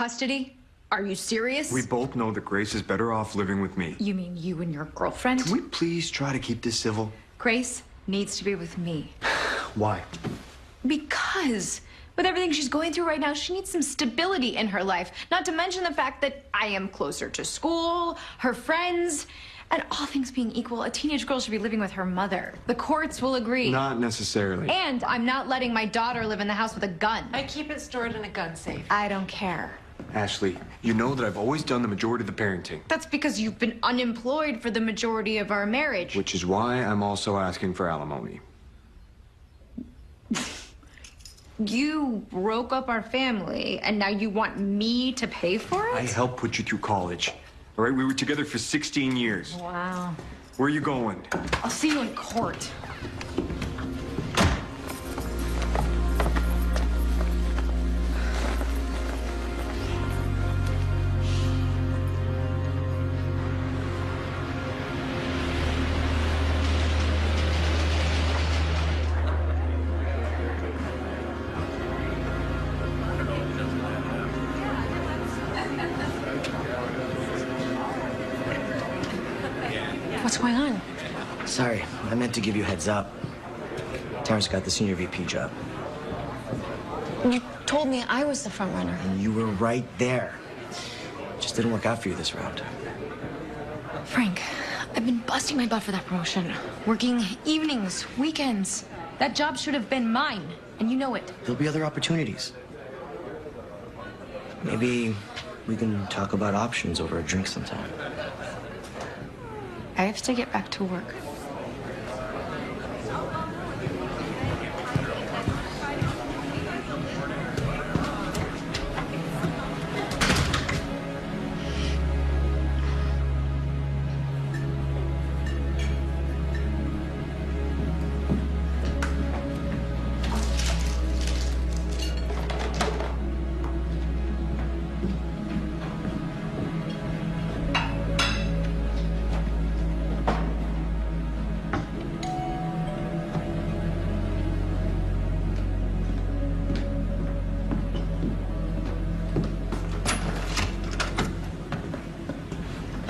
custody? Are you serious? We both know that Grace is better off living with me. You mean you and your girlfriend? Can we please try to keep this civil? Grace needs to be with me. Why? Because with everything she's going through right now, she needs some stability in her life. Not to mention the fact that I am closer to school, her friends, and all things being equal, a teenage girl should be living with her mother. The courts will agree. Not necessarily. And I'm not letting my daughter live in the house with a gun. I keep it stored in a gun safe. I don't care. Ashley, you know that I've always done the majority of the parenting. That's because you've been unemployed for the majority of our marriage. Which is why I'm also asking for alimony. You broke up our family, and now you want me to pay for it? I helped put you through college. All right, we were together for 16 years. Wow. Where are you going? I'll see you in court. What's going on? Sorry, I meant to give you a heads up. Terrence got the senior VP job. You told me I was the front runner. And you were right there. Just didn't work out for you this round. Frank, I've been busting my butt for that promotion. Working evenings, weekends. That job should have been mine, and you know it. There'll be other opportunities. Maybe we can talk about options over a drink sometime. I have to get back to work.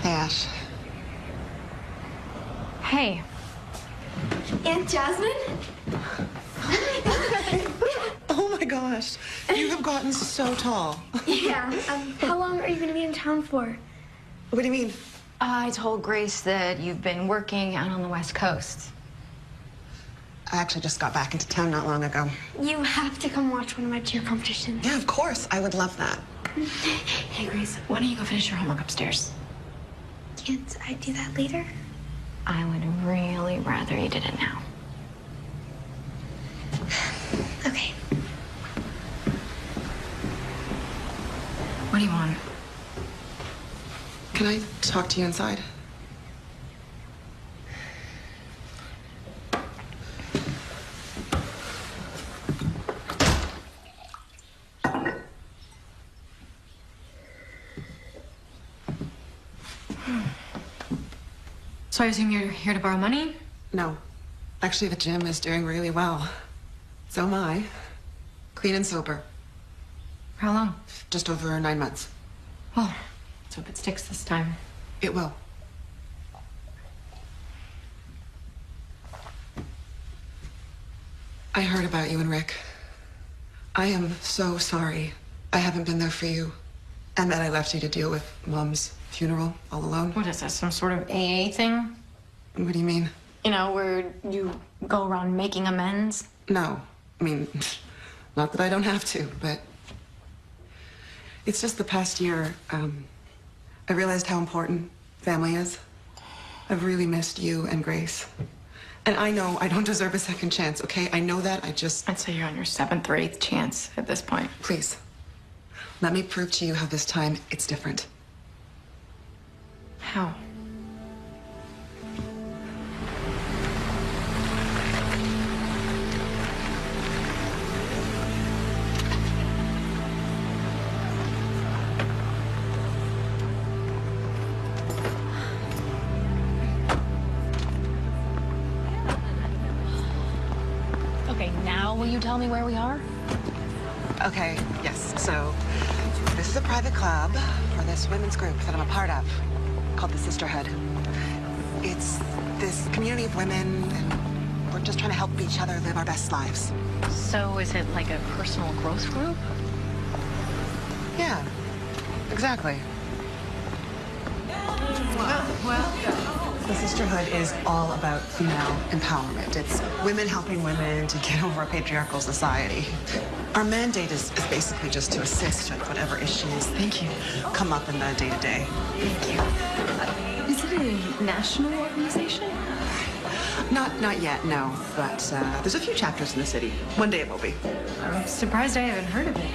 Ash. Hey. Aunt Jasmine? Oh my gosh. You have gotten so tall. Yeah. How long are you going to be in town for? What do you mean? I told Grace that you've been working out on the West Coast. I actually just got back into town not long ago. You have to come watch one of my cheer competitions. Yeah, of course. I would love that. Hey, Grace, why don't you go finish your homework upstairs? Can't I do that later? I would really rather you did it now. Okay. What do you want? Can I talk to you inside? So I assume you're here to borrow money? No. Actually, the gym is doing really well. So am I. Clean and sober. How long? Just over 9 months. Well, let's hope it sticks this time. It will. I heard about you and Rick. I am so sorry I haven't been there for you, and that I left you to deal with Mom's funeral all alone. What is this, some sort of AA thing? What do you mean? You know, where you go around making amends? No. I mean, not that I don't have to, but it's just the past year, I realized how important family is. I've really missed you and Grace. And I know I don't deserve a second chance, okay? I know that. I'd say you're on your 7th or 8th chance at this point. Please, let me prove to you how this time it's different. How? Okay, now will you tell me where we are? Okay, yes. So This is a private club for this women's group that I'm a part of, called the Sisterhood. It's this community of women, and we're just trying to help each other live our best lives. So is it like a personal growth group? Yeah, exactly. Well, The Sisterhood is all about female empowerment. It's women helping women to get over a patriarchal society. Our mandate is basically just to assist with whatever issues come up in the day-to-day. is it a national organization? Not yet, no. But there's a few chapters in the city. One day it will be. I'm surprised I haven't heard of it.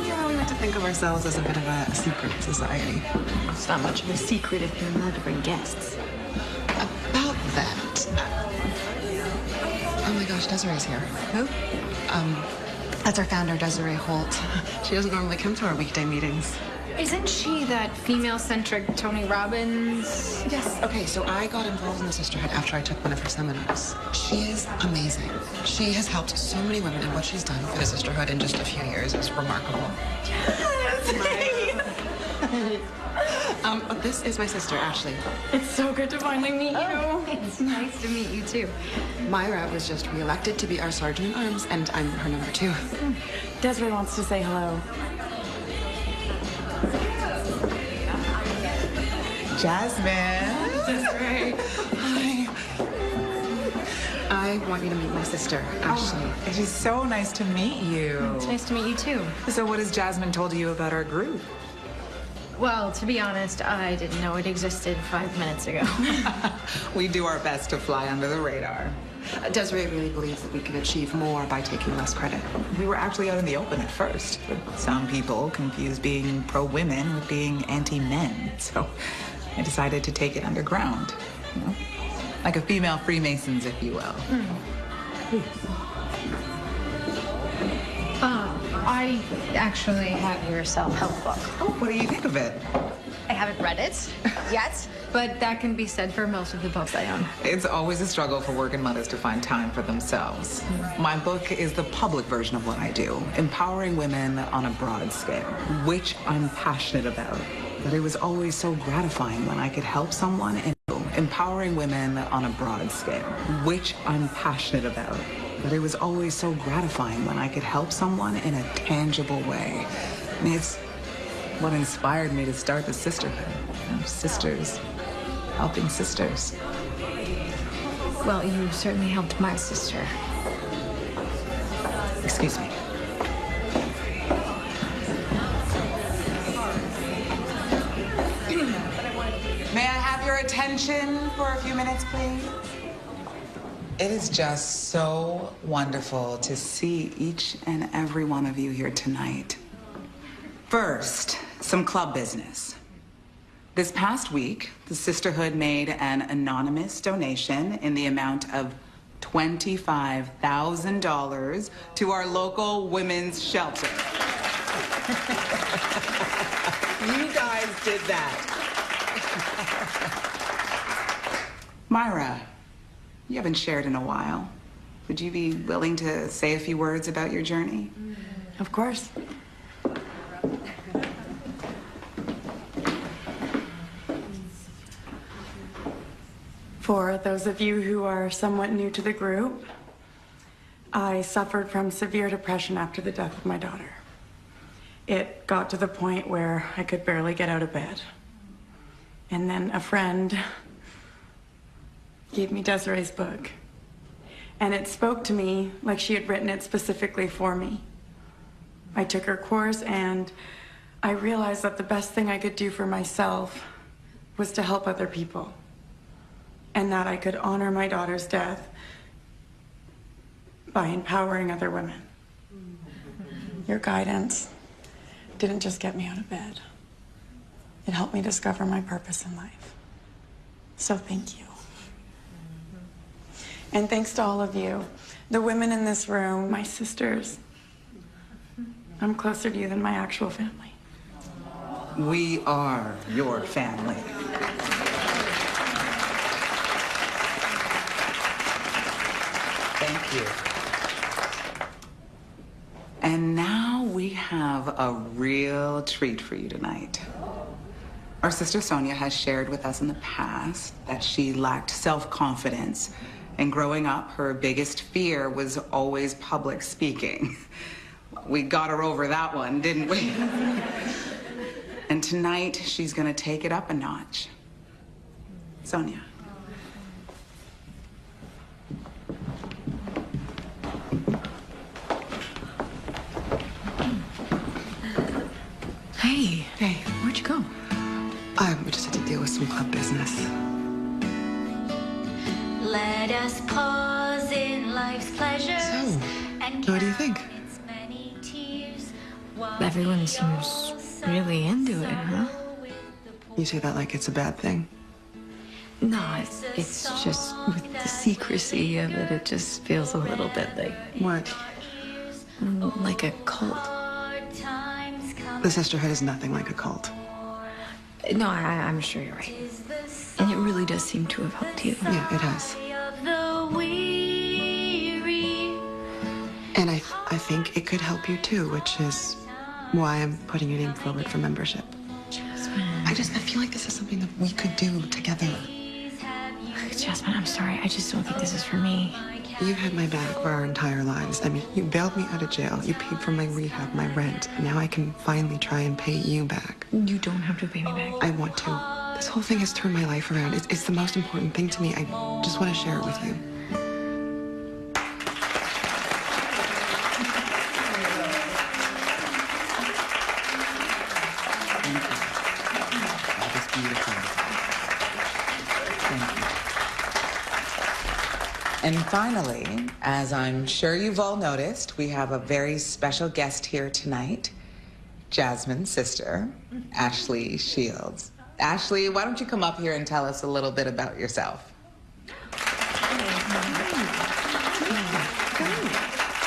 Yeah, we like to think of ourselves as a bit of a secret society. It's not much of a secret if there are more different guests. About that. Oh my gosh, Desiree's here. Who? That's our founder, Desiree Holt. She doesn't normally come to our weekday meetings. Isn't she that female-centric Tony Robbins? Yes. Okay, so I got involved in the Sisterhood after I took one of her seminars. She is amazing. She has helped so many women, and what she's done for the Sisterhood in just a few years is remarkable. But this is my sister, Ashley. It's so good to finally meet you. It's nice to meet you, too. Myra was just reelected to be our sergeant at arms, and I'm her number 2. Desiree wants to say hello. Jasmine. Desiree. Hi. I want you to meet my sister, Ashley. It is so nice to meet you. It's nice to meet you, too. So what has Jasmine told you about our group? Well, to be honest, I didn't know it existed 5 minutes ago. We do our best to fly under the radar. Desiree really believes that we can achieve more by taking less credit. We were actually out in the open at first, but some people confuse being pro-women with being anti-men. So I decided to take it underground. You know? Like a female Freemasons, if you will. I actually have your self-help book. Oh, what do you think of it? I haven't read it yet, but that can be said for most of the books I own. It's always a struggle for working mothers to find time for themselves. My book is the public version of what I do, empowering women on a broad scale, which I'm passionate about. But it was always so gratifying when I could help someone and empowering women on a broad scale, which I'm passionate about. But it was always so gratifying when I could help someone in a tangible way. And it's what inspired me to start the Sisterhood. You know, sisters helping sisters. Well, you certainly helped my sister. Excuse me. May I have your attention for a few minutes, please? It is just so wonderful to see each and every one of you here tonight. First, some club business. This past week, the Sisterhood made an anonymous donation in the amount of $25,000 to our local women's shelter. You guys did that. Myra, you haven't shared in a while. Would you be willing to say a few words about your journey? Of course. For those of you who are somewhat new to the group, I suffered from severe depression after the death of my daughter. It got to the point where I could barely get out of bed. And then a friend gave me Desiree's book. And it spoke to me like she had written it specifically for me. I took her course and I realized that the best thing I could do for myself was to help other people. And that I could honor my daughter's death by empowering other women. Your guidance didn't just get me out of bed. It helped me discover my purpose in life. So thank you. And thanks to all of you, the women in this room, my sisters. I'm closer to you than my actual family. We are your family. Thank you. And now we have a real treat for you tonight. Our sister Sonia has shared with us in the past that she lacked self-confidence. And growing up, her biggest fear was always public speaking. We got her over that one, didn't we? And tonight, she's gonna take it up a notch. Sonia. Hey. Hey. Where'd you go? We just had to deal with some club business. Let us pause in life's pleasures. So, and what do you think? count its many tears while Everyone we seems all really into it, huh? with the poor. You say that like it's a bad thing. No, it's just with the secrecy of it, it just feels a little bit like a cult. Hard times come The sisterhood is nothing like a cult. No, I'm sure you're right. And it really does seem to have helped you. Yeah, it has. of the weary. And I think it could help you too, which is why I'm putting your name forward for membership. I feel like this is something that we could do together. Jasmine, I'm sorry. I just don't think this is for me. You've had my back for our entire lives. I mean, you bailed me out of jail. You paid for my rehab, my rent. Now I can finally try and pay you back. You don't have to pay me back. I want to. This whole thing has turned my life around. It's the most important thing to me. I just want to share it with you. That is beautiful. Thank you. And finally, as I'm sure you've all noticed, we have a very special guest here tonight, Jasmine's sister, Ashley Shields. Ashley, why don't you come up here and tell us a little bit about yourself?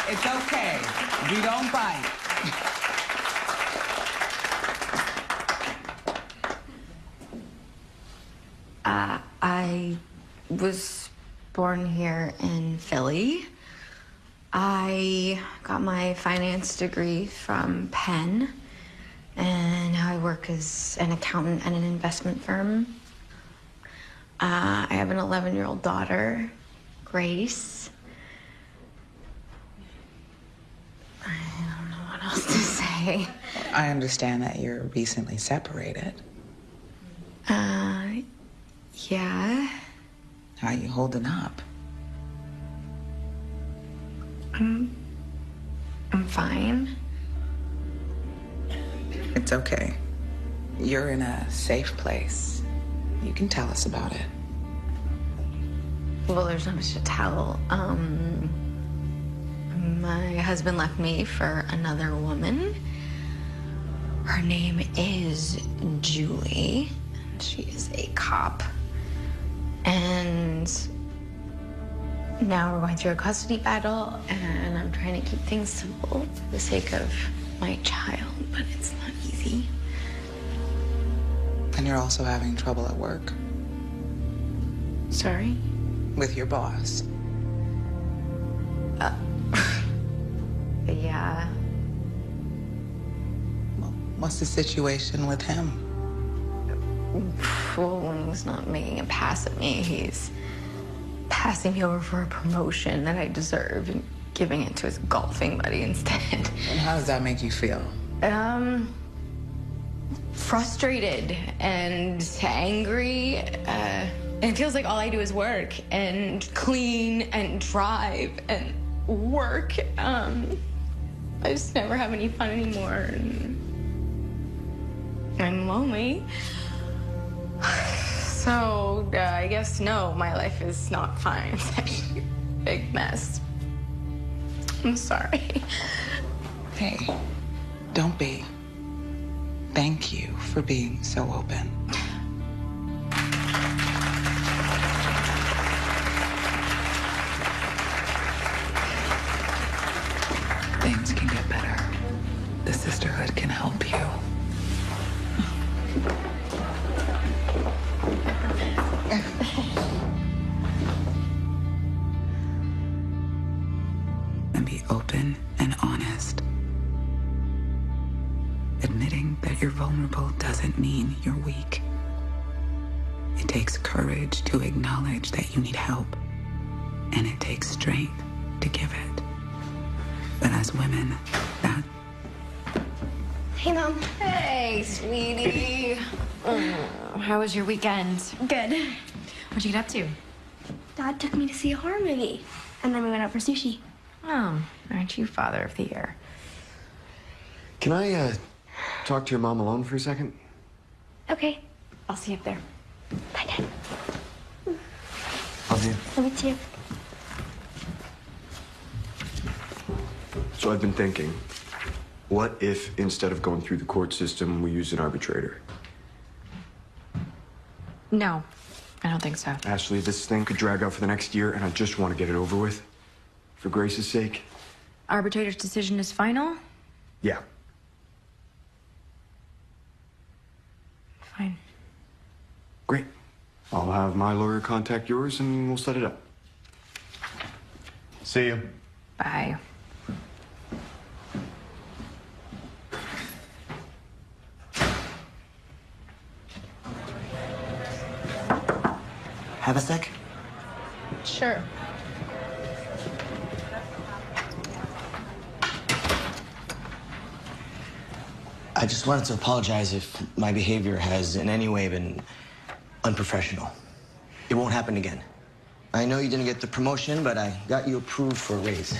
It's okay. We don't bite. I was born here in Philly. I got my finance degree from Penn, and now I work as an accountant at an investment firm. I have an 11-year-old daughter, Grace. I don't know what else to say. I understand that you're recently separated. Yeah. How are you holding up? I'm fine. It's okay. You're in a safe place. You can tell us about it. Well, there's not much to tell. My husband left me for another woman. Her name is Julie. She is a cop. And now we're going through a custody battle, and I'm trying to keep things simple for the sake of my child, but it's not easy. And you're also having trouble at work Sorry? with your boss. Yeah. Well, what's the situation with him? Well, when he's not making a pass at me, he's passing me over for a promotion that I deserve and giving it to his golfing buddy instead. And how does that make you feel? Frustrated and angry. And it feels like all I do is work and clean and drive and work. I just never have any fun anymore. And I'm lonely. So, I guess no, my life is not fine. It's actually a big mess. I'm sorry. Hey, don't be. Thank you for being so open. Things can get better. The sisterhood can help you. And be open and honest. vulnerable doesn't mean you're weak. It takes courage to acknowledge that you need help, and it takes strength to give it. But as women, that... Hey, Mom. Hey, sweetie. How was your weekend? Good. What'd you get up to? Dad took me to see a horror movie, and then we went out for sushi. Oh, aren't you father of the year? Can I, talk to your mom alone for a second? Okay. I'll see you up there. Bye, Dad. Love you. Love you too. So I've been thinking, what if instead of going through the court system, we use an arbitrator? No, I don't think so. Ashley, this thing could drag out for the next year, and I just want to get it over with. For Grace's sake. Arbitrator's decision is final? Yeah. Fine. Great. I'll have my lawyer contact yours, and we'll set it up. See you. Bye. Have a sec? Sure. I just wanted to apologize if my behavior has in any way been unprofessional. It won't happen again. I know you didn't get the promotion, but I got you approved for a raise.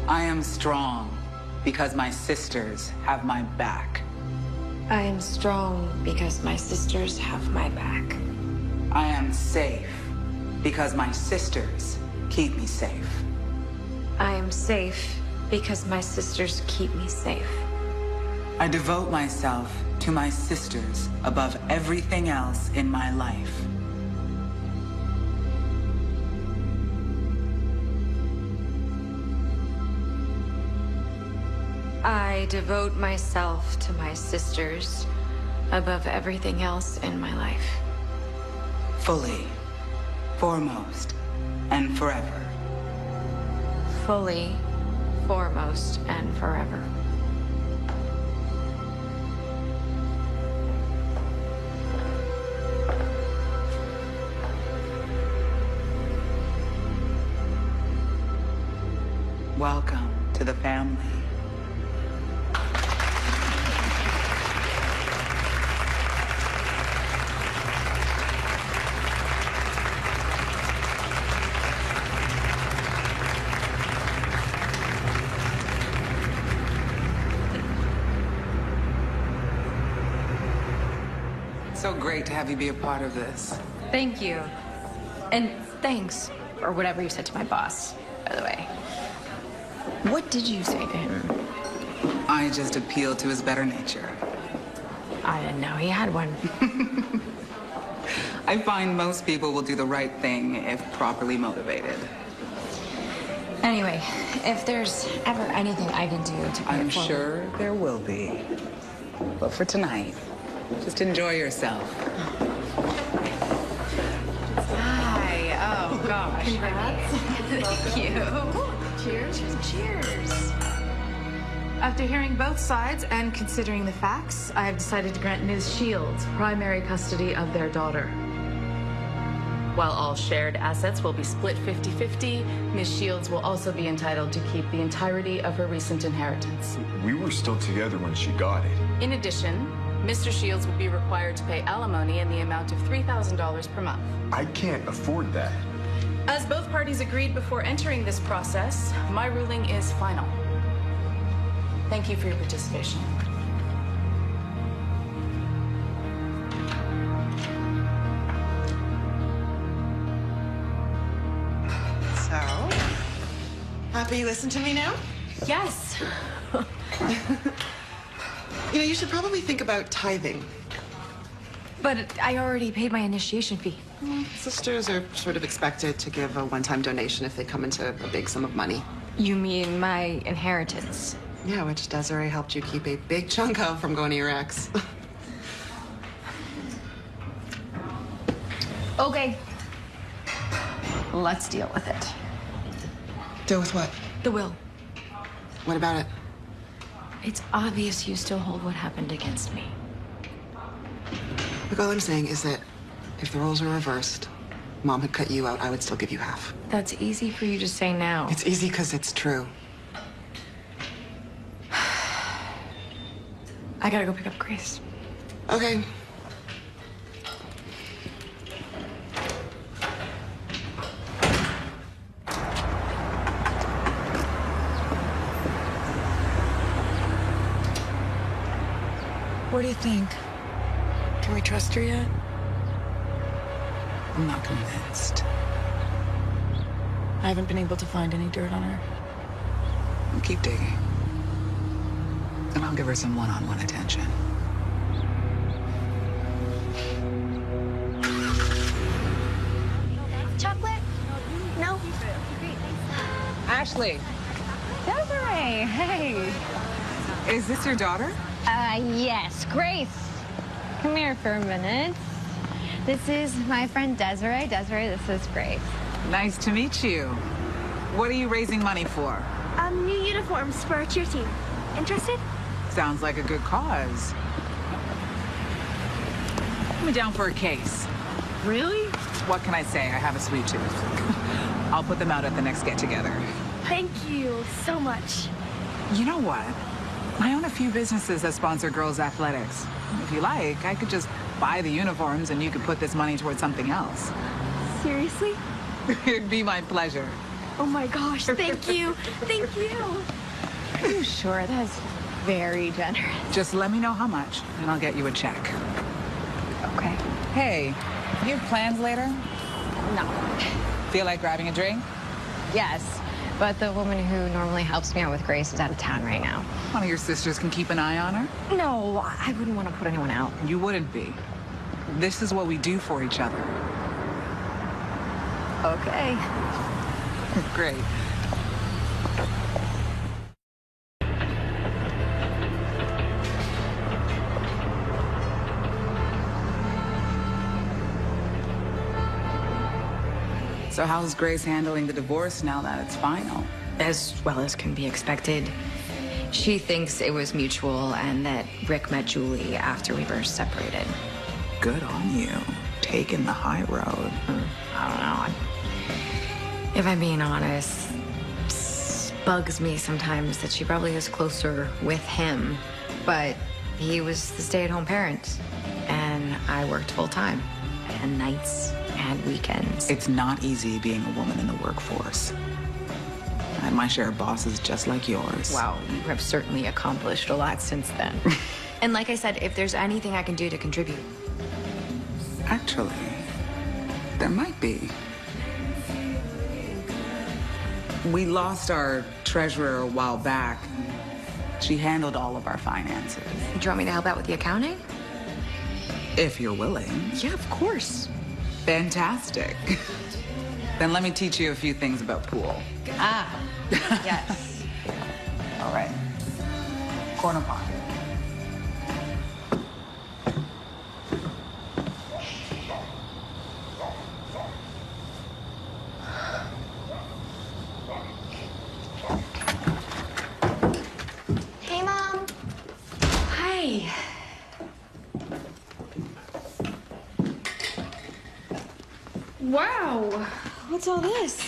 I am strong because my sisters have my back. I am strong because my sisters have my back. I am safe because my sisters keep me safe. I am safe because my sisters keep me safe. I devote myself to my sisters above everything else in my life. I devote myself to my sisters above everything else in my life. Fully, foremost, and forever. Fully, foremost, and forever. Welcome to the family. So great to have you be a part of this. Thank you. And thanks, or whatever you said to my boss, by the way. What did you say to him? I just appealed to his better nature. I didn't know he had one. I find most people will do the right thing if properly motivated. Anyway, if there's ever anything I can do to pay I'm it forward- sure there will be. But for tonight, just enjoy yourself. Hi. Oh, gosh. Congrats. Thank you. Cheers. Cheers. After hearing both sides and considering the facts, I have decided to grant Ms. Shields primary custody of their daughter. While all shared assets will be split 50-50, Ms. Shields will also be entitled to keep the entirety of her recent inheritance. We were still together when she got it. In addition, Mr. Shields will be required to pay alimony in the amount of $3,000 per month. I can't afford that. As both parties agreed before entering this process, my ruling is final. Thank you for your participation. So, happy you listened to me now? Yes. You know, you should probably think about tithing. But I already paid my initiation fee. Sisters are sort of expected to give a one-time donation if they come into a big sum of money. You mean my inheritance? Yeah, which Desiree helped you keep a big chunk of from going to your ex. Okay. Let's deal with it. Deal with what? The will. What about it? It's obvious you still hold what happened against me. Look, all I'm saying is that if the roles were reversed, Mom had cut you out, I would still give you half. That's easy for you to say now. It's easy because it's true. I gotta go pick up Grace. Okay. What do you think? Can we trust her yet? I'm not convinced. I haven't been able to find any dirt on her. I'll keep digging. And I'll give her some one-on-one attention. Chocolate? No? Ashley, Desiree, hey. is this your daughter? Yes, Grace. Come here for a minute. This is my friend Desiree. Desiree, this is Grace. Nice to meet you. What are you raising money for? New uniforms for our cheer team. Interested? Sounds like a good cause. Put me down for a case. Really? What can I say? I have a sweet tooth. I'll put them out at the next get-together. Thank you so much. You know what? I own a few businesses that sponsor girls' athletics. If you like, I could just buy the uniforms and you could put this money towards something else. Seriously? It'd be my pleasure. Oh my gosh, thank you. Thank you. Are you sure? That's very generous. Just let me know how much, and I'll get you a check. Okay. Hey, you have plans later? No. Feel like grabbing a drink? Yes, but the woman who normally helps me out with Grace is out of town right now. One of your sisters can keep an eye on her? No, I wouldn't want to put anyone out. You wouldn't be. This is what we do for each other. Okay. Great. So how's Grace handling the divorce now that it's final? As well as can be expected. She thinks it was mutual and that Rick met Julie after we were separated. Good on you. Taking the high road. I don't know. If I'm being honest, it bugs me sometimes that she probably is closer with him, but he was the stay-at-home parent, and I worked full-time, and nights and weekends. It's not easy being a woman in the workforce. I had my share of bosses just like yours. Wow, you have certainly accomplished a lot since then. And like I said, if there's anything I can do to contribute. Actually, there might be. We lost our treasurer a while back. She handled all of our finances. Do you want me to help out with the accounting? If you're willing. Yeah, of course. Fantastic. Then let me teach you a few things about pool. Ah, yes. All right. Corner pond. Hey, Mom. Hi. Wow. What's all this?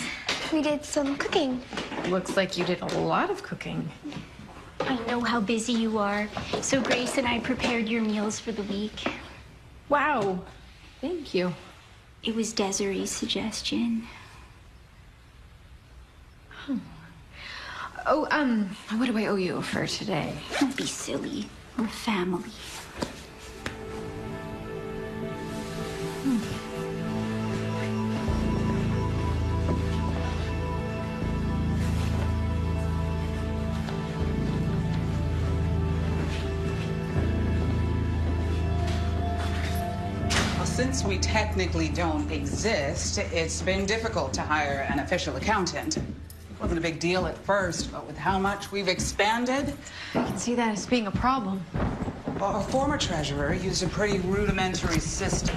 We did some cooking. Looks like you did a lot of cooking. I know how busy you are, so Grace and I prepared your meals for the week. Wow. Thank you. It was Desiree's suggestion. What do I owe you for today? Don't be silly. We're family. Since we technically don't exist, it's been difficult to hire an official accountant. It wasn't a big deal at first, but with how much we've expanded... I can see that as being a problem. Well, our former treasurer used a pretty rudimentary system.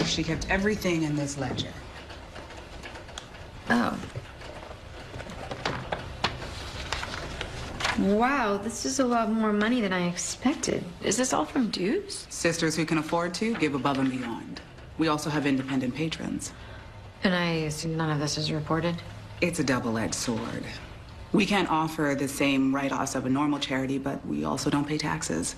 She kept everything in this ledger. Oh. Wow, this is a lot more money than I expected. Is this all from dues? Sisters who can afford to give above and beyond. We also have independent patrons. And I assume none of this is reported? It's a double-edged sword. We can't offer the same write-offs of a normal charity, but we also don't pay taxes.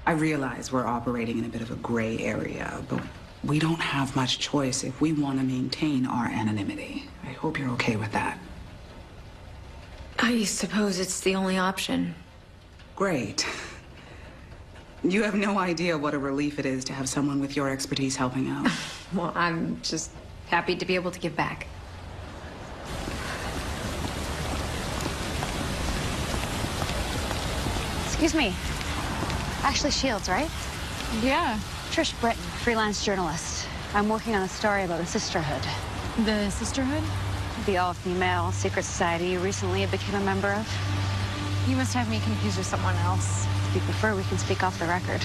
I realize we're operating in a bit of a gray area, but we don't have much choice if we want to maintain our anonymity. I hope you're okay with that. I suppose it's the only option. Great. You have no idea what a relief it is to have someone with your expertise helping out. Well, I'm just happy to be able to give back. Excuse me. Ashley Shields, right? Yeah. Trish Britton, freelance journalist. I'm working on a story about a sisterhood. The sisterhood? The all-female secret society you recently became a member of. You must have me confused with someone else. If you prefer, we can speak off the record.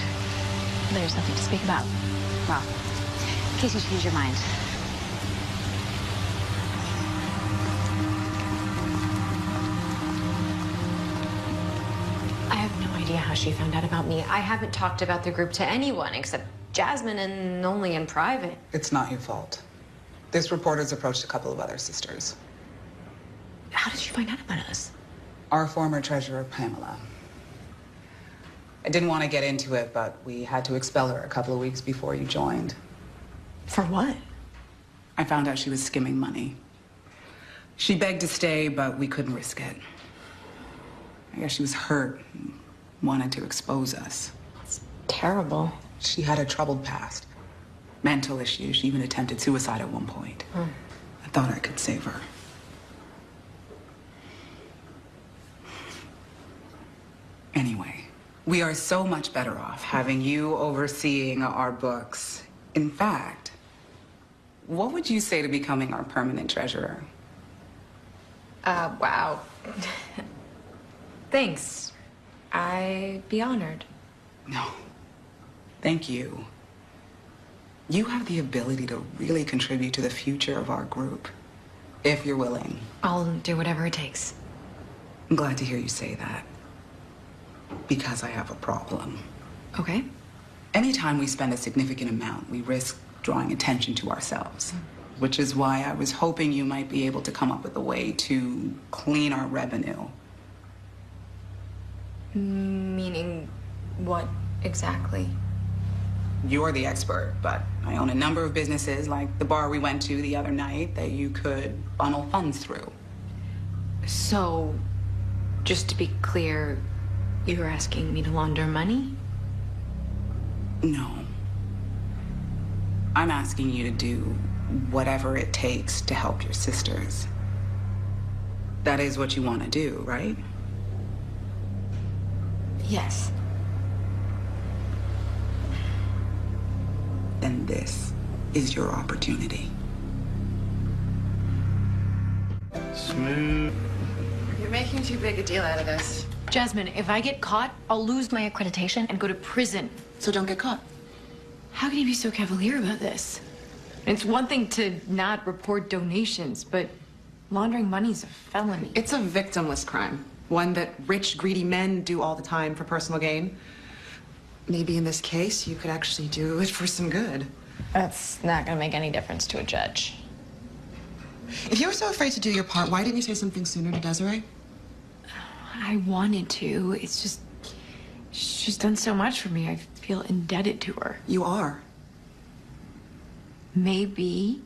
There's nothing to speak about. Well, in case you change your mind. I have no idea how she found out about me. I haven't talked about the group to anyone except Jasmine, and only in private. It's not your fault. This reporter's approached a couple of other sisters. How did you find out about us? Our former treasurer, Pamela. I didn't want to get into it, but we had to expel her a couple of weeks before you joined. For what? I found out she was skimming money. She begged to stay, but we couldn't risk it. I guess she was hurt and wanted to expose us. That's terrible. She had a troubled past. Mental issues. She even attempted suicide at one point. I thought I could save her. Anyway, we are so much better off having you overseeing our books. In fact, what would you say to becoming our permanent treasurer? Wow. Thanks. I'd be honored. No. Thank you. You have the ability to really contribute to the future of our group, if you're willing. I'll do whatever it takes. I'm glad to hear you say that, because I have a problem. Okay. Anytime we spend a significant amount, we risk drawing attention to ourselves, which is why I was hoping you might be able to come up with a way to clean our revenue. Meaning what exactly? You're the expert, but I own a number of businesses, like the bar we went to the other night, that you could funnel funds through. So, just to be clear, you're asking me to launder money? No. I'm asking you to do whatever it takes to help your sisters. That is what you want to do, right? Yes. Then this is your opportunity. Smooth. You're making too big a deal out of this. Jasmine, if I get caught, I'll lose my accreditation and go to prison. So don't get caught. How can you be so cavalier about this? It's one thing to not report donations, but laundering money's a felony. It's a victimless crime. One that rich, greedy men do all the time for personal gain. Maybe in this case, you could actually do it for some good. That's not gonna make any difference to a judge. If you were so afraid to do your part, why didn't you say something sooner to Desiree? I wanted to. It's just, she's done so much for me. I feel indebted to her. You are. Maybe,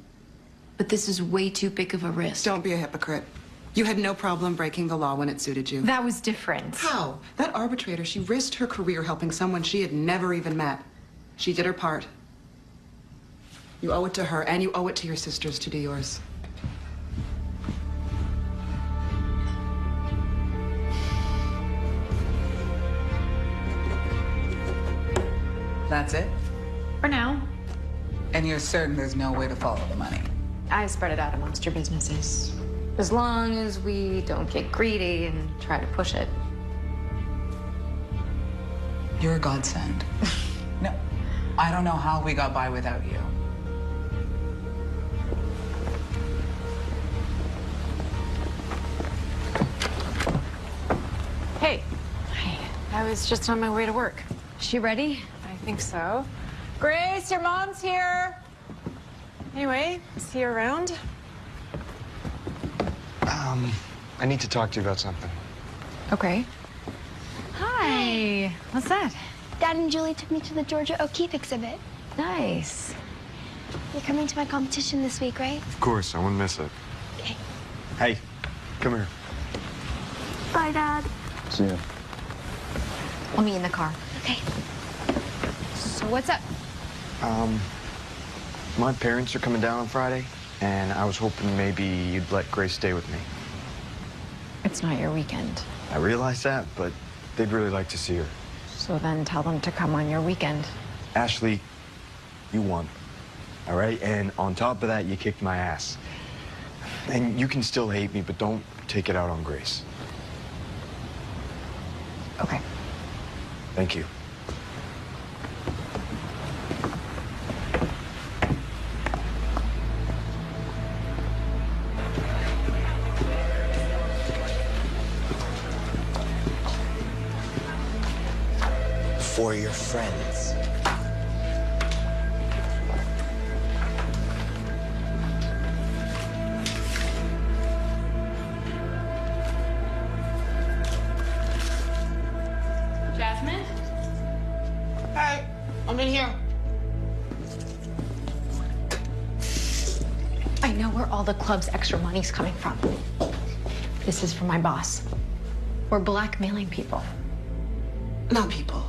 but this is way too big of a risk. Don't be a hypocrite. You had no problem breaking the law when it suited you. That was different. How? That arbitrator, she risked her career helping someone she had never even met. She did her part. You owe it to her, and you owe it to your sisters to do yours. That's it? For now. And you're certain there's no way to follow the money? I spread it out amongst your businesses. As long as we don't get greedy and try to push it. You're a godsend. No, I don't know how we got by without you. Hey. I was just on my way to work. She ready? I think so. Grace, your mom's here. Anyway, see you around. I need to talk to you about something. Okay. Hi. What's that? Dad and Julie took me to the Georgia O'Keeffe exhibit. Nice. You're coming to my competition this week, right? Of course, I wouldn't miss it. Okay. Hey, come here. Bye, Dad. See ya. I'll meet you in the car. Okay. So what's up? My parents are coming down on Friday, and I was hoping maybe you'd let Grace stay with me. It's not your weekend. I realize that, but they'd really like to see her. So then tell them to come on your weekend. Ashley, you won, all right? And on top of that, you kicked my ass. And you can still hate me, but don't take it out on Grace. Okay. Thank you. For your friends. Jasmine? Hey, I'm in here. I know where all the club's extra money's coming from. This is from my boss. We're blackmailing people. Not people.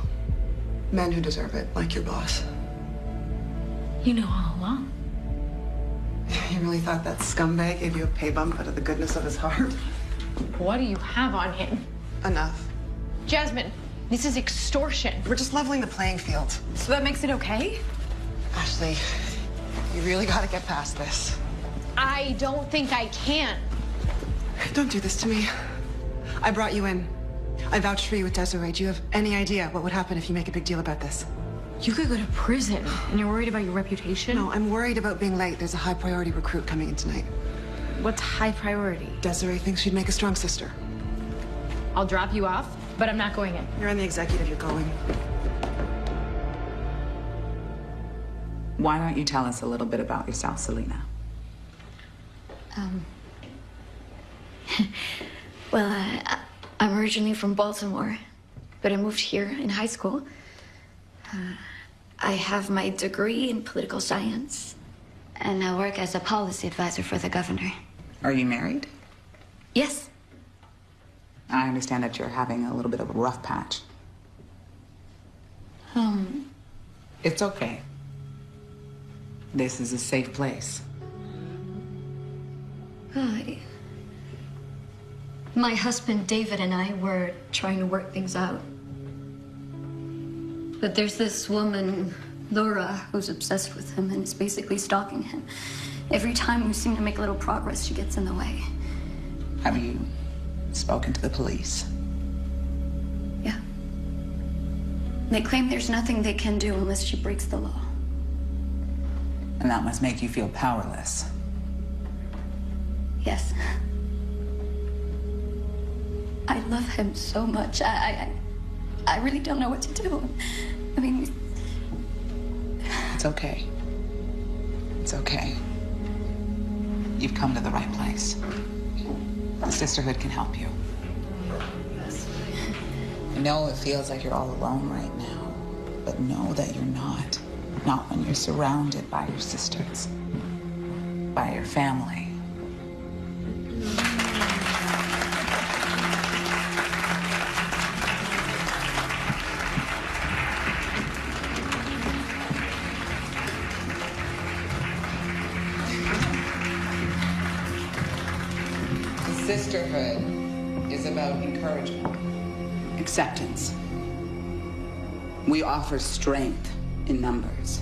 Men who deserve it, like your boss. You know all along. You really thought that scumbag gave you a pay bump out of the goodness of his heart? What do you have on him? Enough. Jasmine, this is extortion. We're just leveling the playing field. So that makes it okay? Ashley, you really gotta get past this. I don't think I can. Don't do this to me. I brought you in. I vouched for you with Desiree. Do you have any idea what would happen if you make a big deal about this? You could go to prison, and you're worried about your reputation? No, I'm worried about being late. There's a high priority recruit coming in tonight. What's high priority? Desiree thinks she'd make a strong sister. I'll drop you off, but I'm not going in. You're on the executive, you're going. Why don't you tell us a little bit about yourself, Selena? Well, I'm originally from Baltimore, but I moved here in high school. I have my degree in political science, and I work as a policy advisor for the governor. Are you married? Yes. I understand that you're having a little bit of a rough patch. It's okay. This is a safe place. My husband, David, and I were trying to work things out. But there's this woman, Laura, who's obsessed with him and is basically stalking him. Every time we seem to make a little progress, she gets in the way. Have you spoken to the police? Yeah. They claim there's nothing they can do unless she breaks the law. And that must make you feel powerless. Yes. I love him so much. I really don't know what to do. I mean... It's okay. It's okay. You've come to the right place. The sisterhood can help you. I know it feels like you're all alone right now, but know that you're not. Not when you're surrounded by your sisters, by your family. Sisterhood is about encouragement, acceptance. We offer strength in numbers.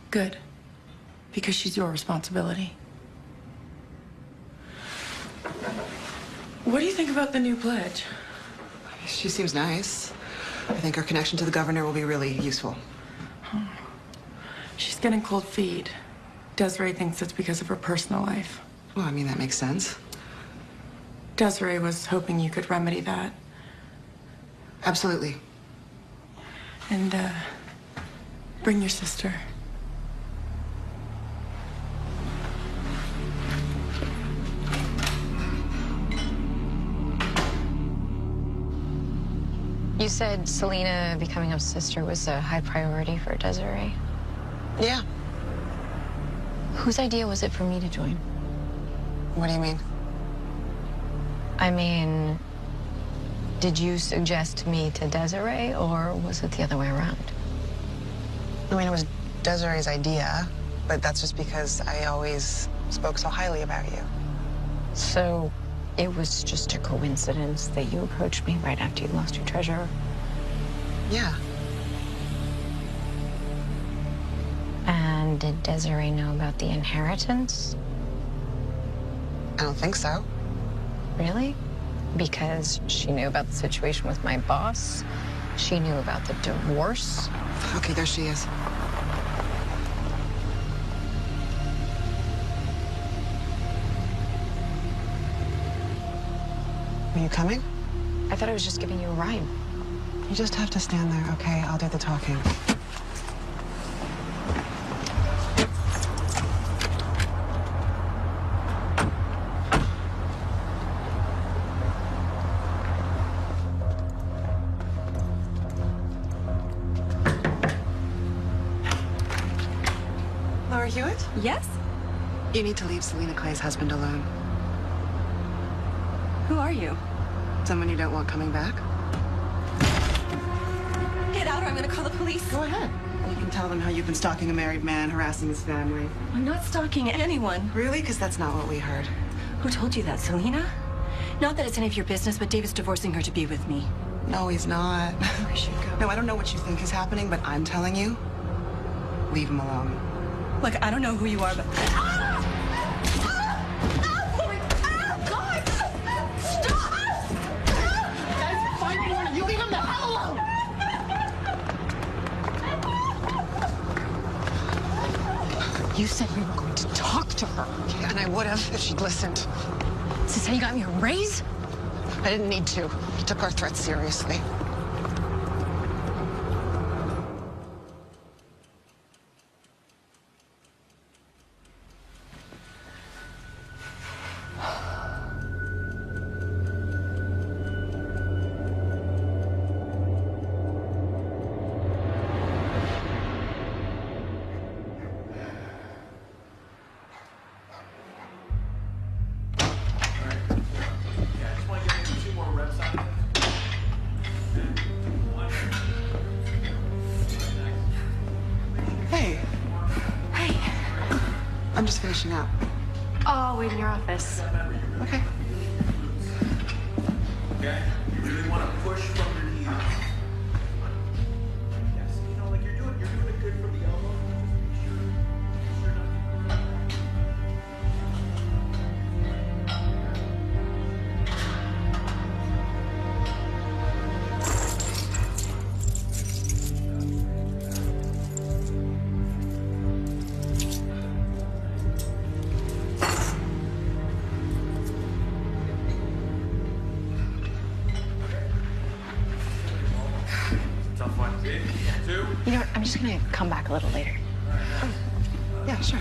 Good. Because she's your responsibility. What do you think about the new pledge? She seems nice. I think her connection to the governor will be really useful. She's getting cold feet. Desiree thinks it's because of her personal life. Well, I mean, that makes sense. Desiree was hoping you could remedy that. Absolutely. And, bring your sister. You said Selena becoming a sister was a high priority for Desiree. Yeah. Whose idea was it for me to join? What do you mean? I mean, did you suggest me to Desiree, or was it the other way around? I mean, it was Desiree's idea, but that's just because I always spoke so highly about you. So it was just a coincidence that you approached me right after you lost your treasure? Yeah. And did Desiree know about the inheritance? I don't think so. Really? Because she knew about the situation with my boss. She knew about the divorce. Okay, there she is. Are you coming? I thought I was just giving you a ride. You just have to stand there, okay? I'll do the talking. Laura Hewitt? Yes? You need to leave Selena Clay's husband alone. Who are you? Someone you don't want coming back? Get out or I'm gonna call the police. Go ahead. You can tell them how you've been stalking a married man, harassing his family. I'm not stalking anyone. Really? Because that's not what we heard. Who told you that, Selena? Not that it's any of your business, but David's divorcing her to be with me. No, he's not. I should go. No, I don't know what you think is happening, but I'm telling you, leave him alone. Look, I don't know who you are, but... You said we were going to talk to her. Yeah, and I would have if she'd listened. Is this how you got me a raise? I didn't need to. He took our threats seriously. I'm just finishing up. Oh, I'll wait in your office. Okay. Okay? You really want to push from your knees. Yes, you know, like you're doing it good from the elbow. Just make sure just gonna come back a little later. Yeah, sure.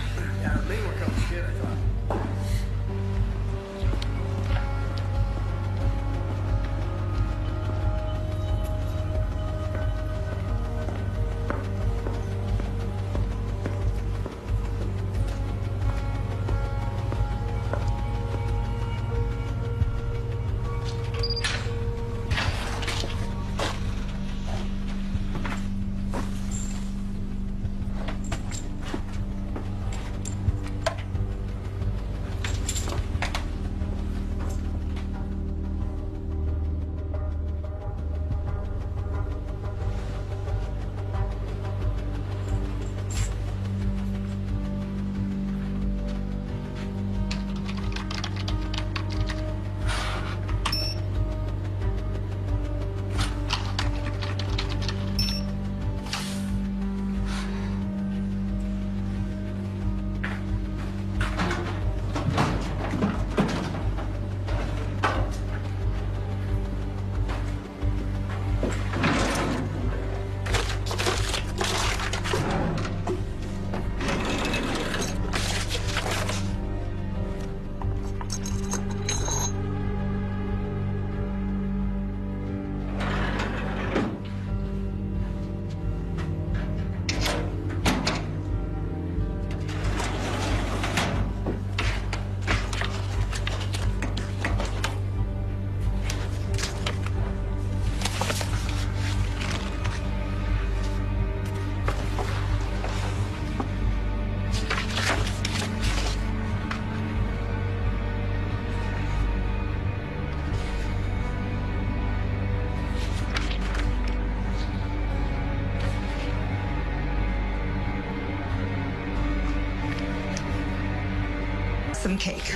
Some cake.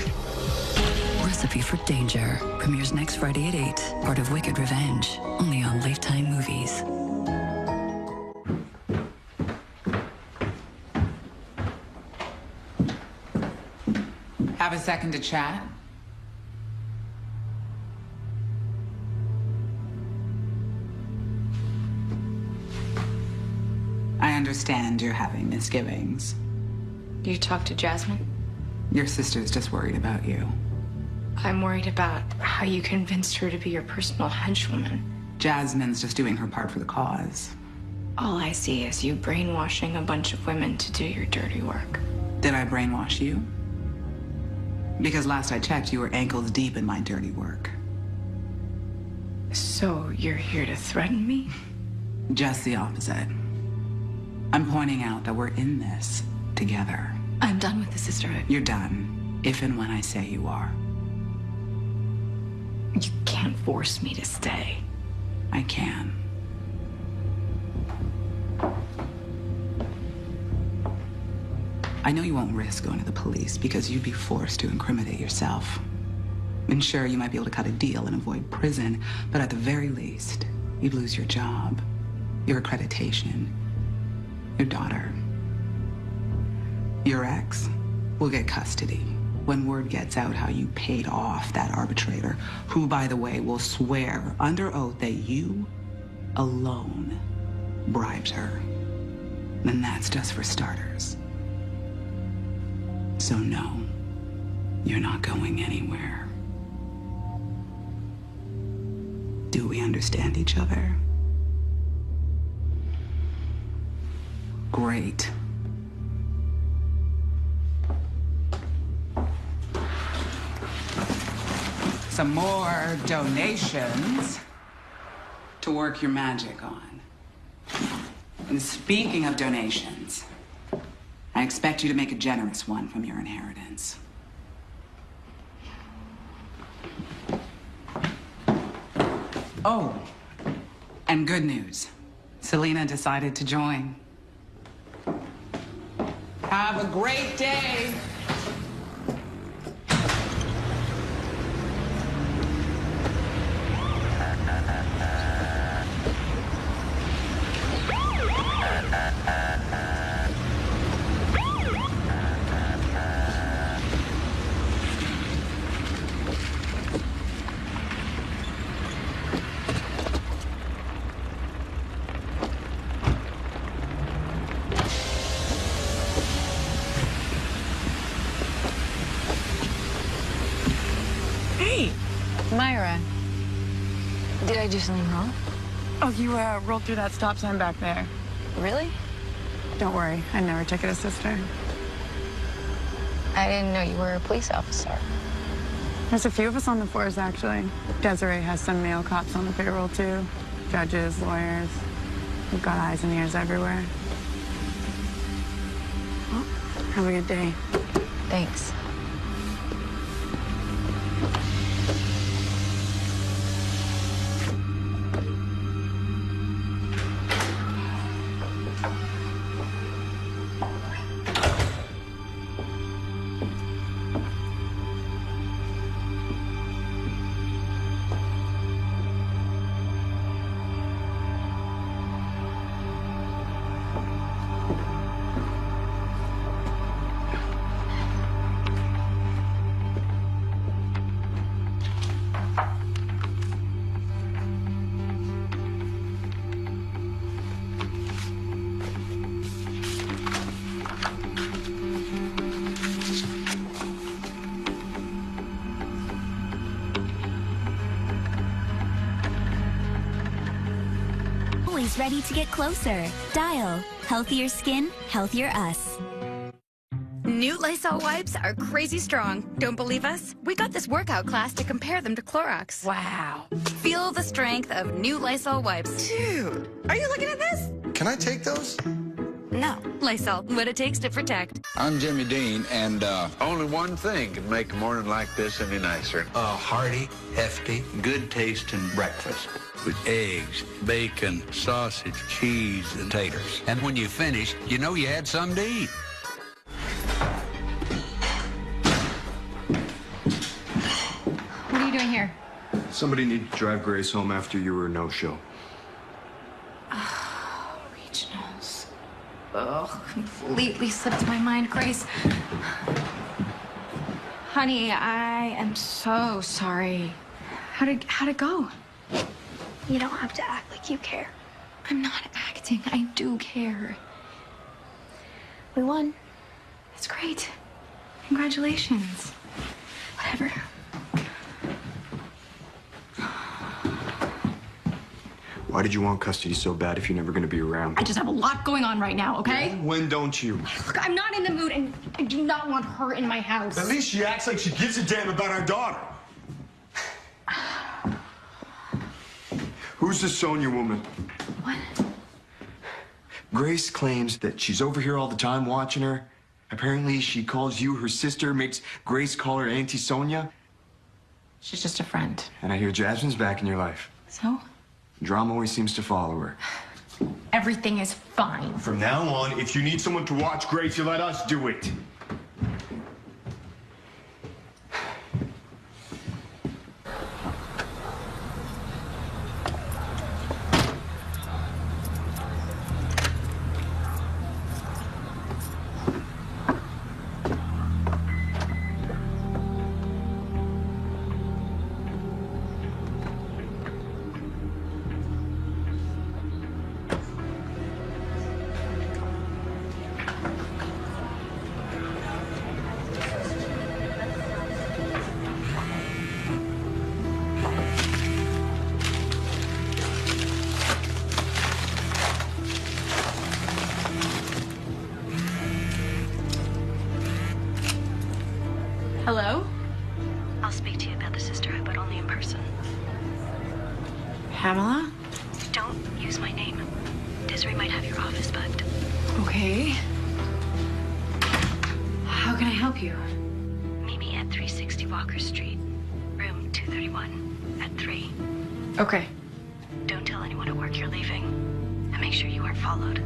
Recipe for Danger premieres next Friday at 8, part of Wicked Revenge, only on Lifetime Movies. Have a second to chat? I understand you're having misgivings. You talked to Jasmine? Your sister's just worried about you. I'm worried about how you convinced her to be your personal henchwoman. Jasmine's just doing her part for the cause. All I see is you brainwashing a bunch of women to do your dirty work. Did I brainwash you? Because last I checked, you were ankles deep in my dirty work. So you're here to threaten me? Just the opposite. I'm pointing out that we're in this together. I'm done with the sisterhood. You're done, if and when I say you are. You can't force me to stay. I can. I know you won't risk going to the police because you'd be forced to incriminate yourself. And sure, you might be able to cut a deal and avoid prison, but at the very least, you'd lose your job, your accreditation, your daughter. Your ex will get custody when word gets out how you paid off that arbitrator, who, by the way, will swear under oath that you alone bribed her. And that's just for starters. So no, you're not going anywhere. Do we understand each other? Great. Some more donations to work your magic on. And speaking of donations, I expect you to make a generous one from your inheritance. Oh, and good news. Selena decided to join. Have a great day. Myra, did I do something wrong? Oh, you rolled through that stop sign back there. Really? Don't worry, I never took it as sister. I didn't know you were a police officer. There's a few of us on the force, actually. Desiree has some male cops on the payroll, too. Judges, lawyers. We've got eyes and ears everywhere. Well, have a good day. Thanks. Always ready to get closer. Dial. Healthier skin, healthier us. New Lysol wipes are crazy strong. Don't believe us? We got this workout class to compare them to Clorox. Wow. Feel the strength of new Lysol wipes. Dude, are you looking at this? Can I take those? No. Lysol, what it takes to protect. I'm Jimmy Dean, and only one thing can make a morning like this any nicer. A hearty, hefty, good-tasting breakfast with eggs, bacon, sausage, cheese, and taters. And when you finish, you know you had something to eat. What are you doing here? Somebody needed to drive Grace home after you were a no-show. Regionals. Oh, completely slipped my mind, Grace. Honey, I am so sorry. How'd it go? You don't have to act like you care. I'm not acting. I do care. We won. That's great. Congratulations. Whatever. Why did you want custody so bad if you're never going to be around? I just have a lot going on right now, okay? When don't you? Look, I'm not in the mood, and I do not want her in my house. At least she acts like she gives a damn about our daughter. Who's the Sonia woman? What? Grace claims that she's over here all the time watching her. Apparently, she calls you her sister, makes Grace call her Auntie Sonia. She's just a friend. And I hear Jasmine's back in your life. So? Drama always seems to follow her. Everything is fine. From now on, if you need someone to watch Grace, you let us do it. Hello? I'll speak to you about the sisterhood, but only in person. Pamela? Don't use my name. Desiree might have your office bugged. Okay. How can I help you? Meet me at 360 Walker Street, room 231, at 3. Okay. Don't tell anyone at work you're leaving. And make sure you aren't followed.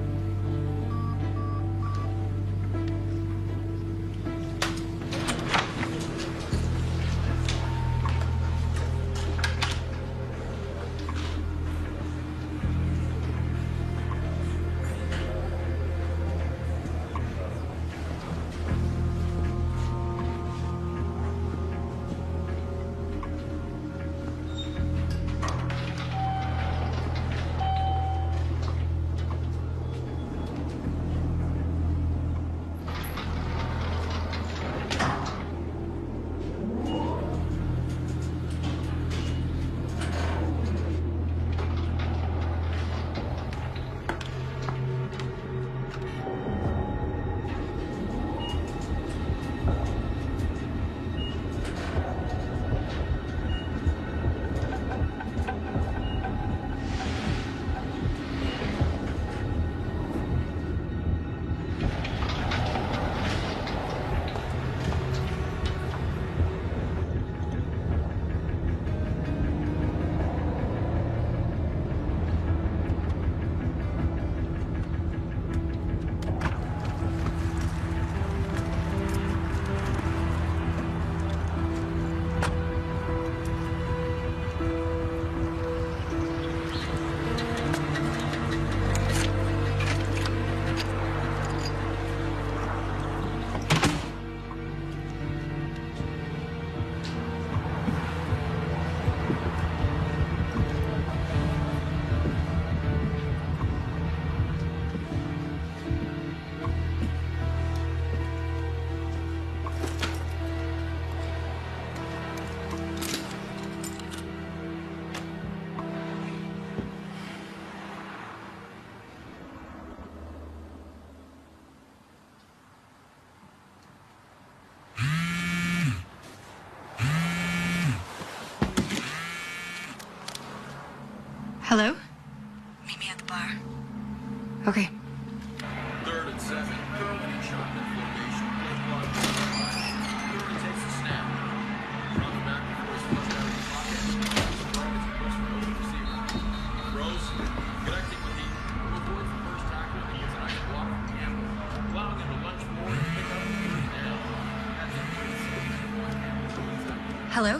Hello?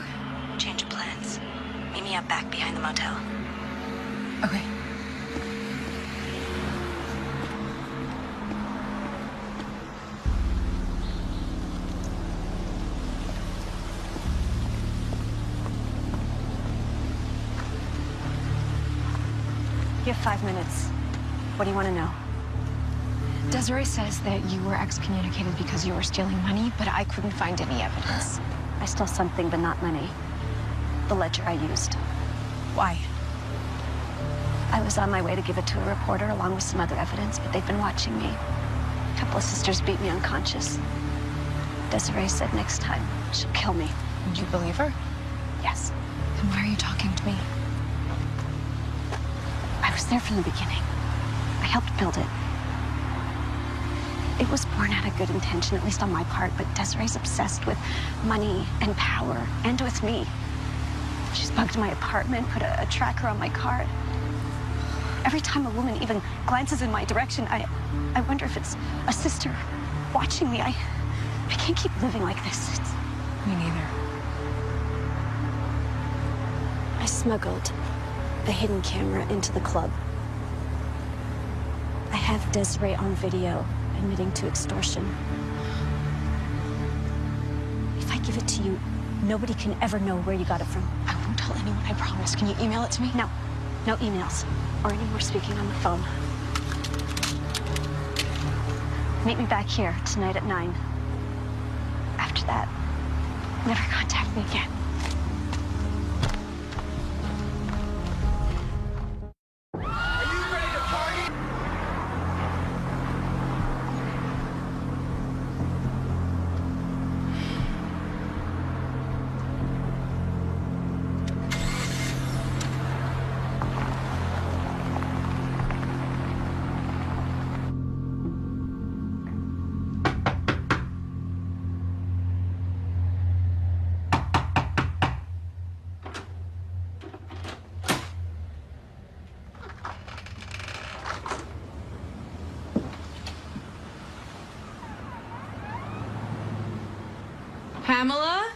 Change of plans. Meet me out back behind the motel. Okay. You have 5 minutes. What do you want to know? Desiree says that you were excommunicated because you were stealing money, but I couldn't find any evidence. I stole something, but not money. The ledger I used. Why? I was on my way to give it to a reporter along with some other evidence, but they've been watching me. A couple of sisters beat me unconscious. Desiree said next time she'll kill me. Do you believe her? Yes. Then why are you talking to me? I was there from the beginning. I helped build it. It was born out of good intention, at least on my part, but Desiree's obsessed with money and power, and with me. She's bugged my apartment, put a tracker on my car. Every time a woman even glances in my direction, I wonder if it's a sister watching me. I can't keep living like this. Me neither. I smuggled a hidden camera into the club. I have Desiree on video admitting to extortion. If I give it to you, nobody can ever know where you got it from. I won't tell anyone, I promise. Can you email it to me? No. No emails. Or any more speaking on the phone. Meet me back here tonight at 9. After that, never contact me again. Pamela?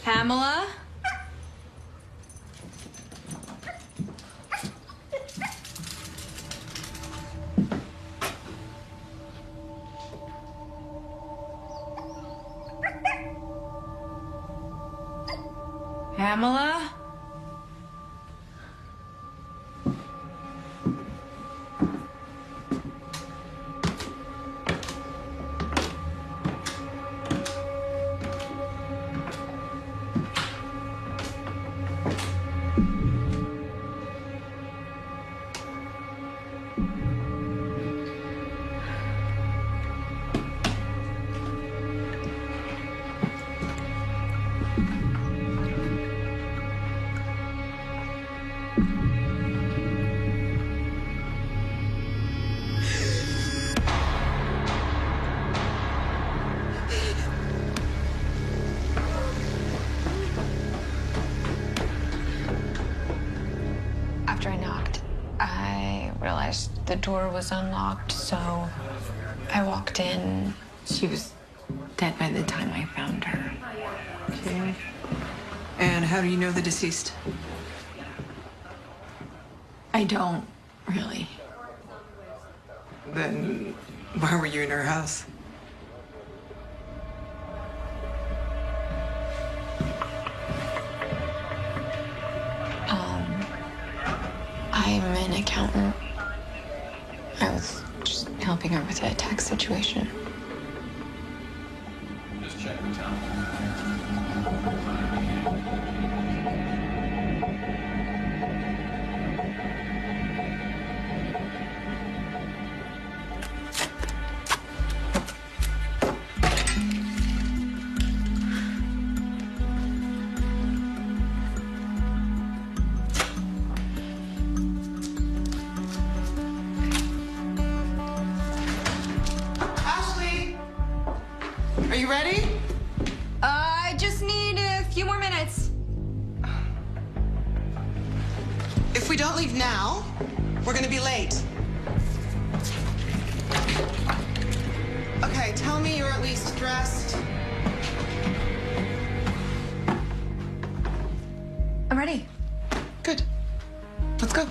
Pamela? Pamela? After I knocked, I realized the door was unlocked, so I walked in. She was dead by the time I found her. Okay. And how do you know the deceased? I don't, really. Then why were you in her house? I'm an accountant. I was just helping her with a tax situation. Just check the town. Are you ready? I just need a few more minutes. If we don't leave now, we're gonna be late. Okay, tell me you're at least dressed. I'm ready. Good. Let's go.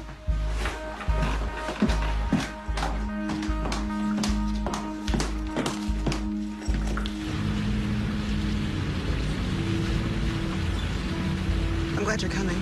I'm glad you're coming.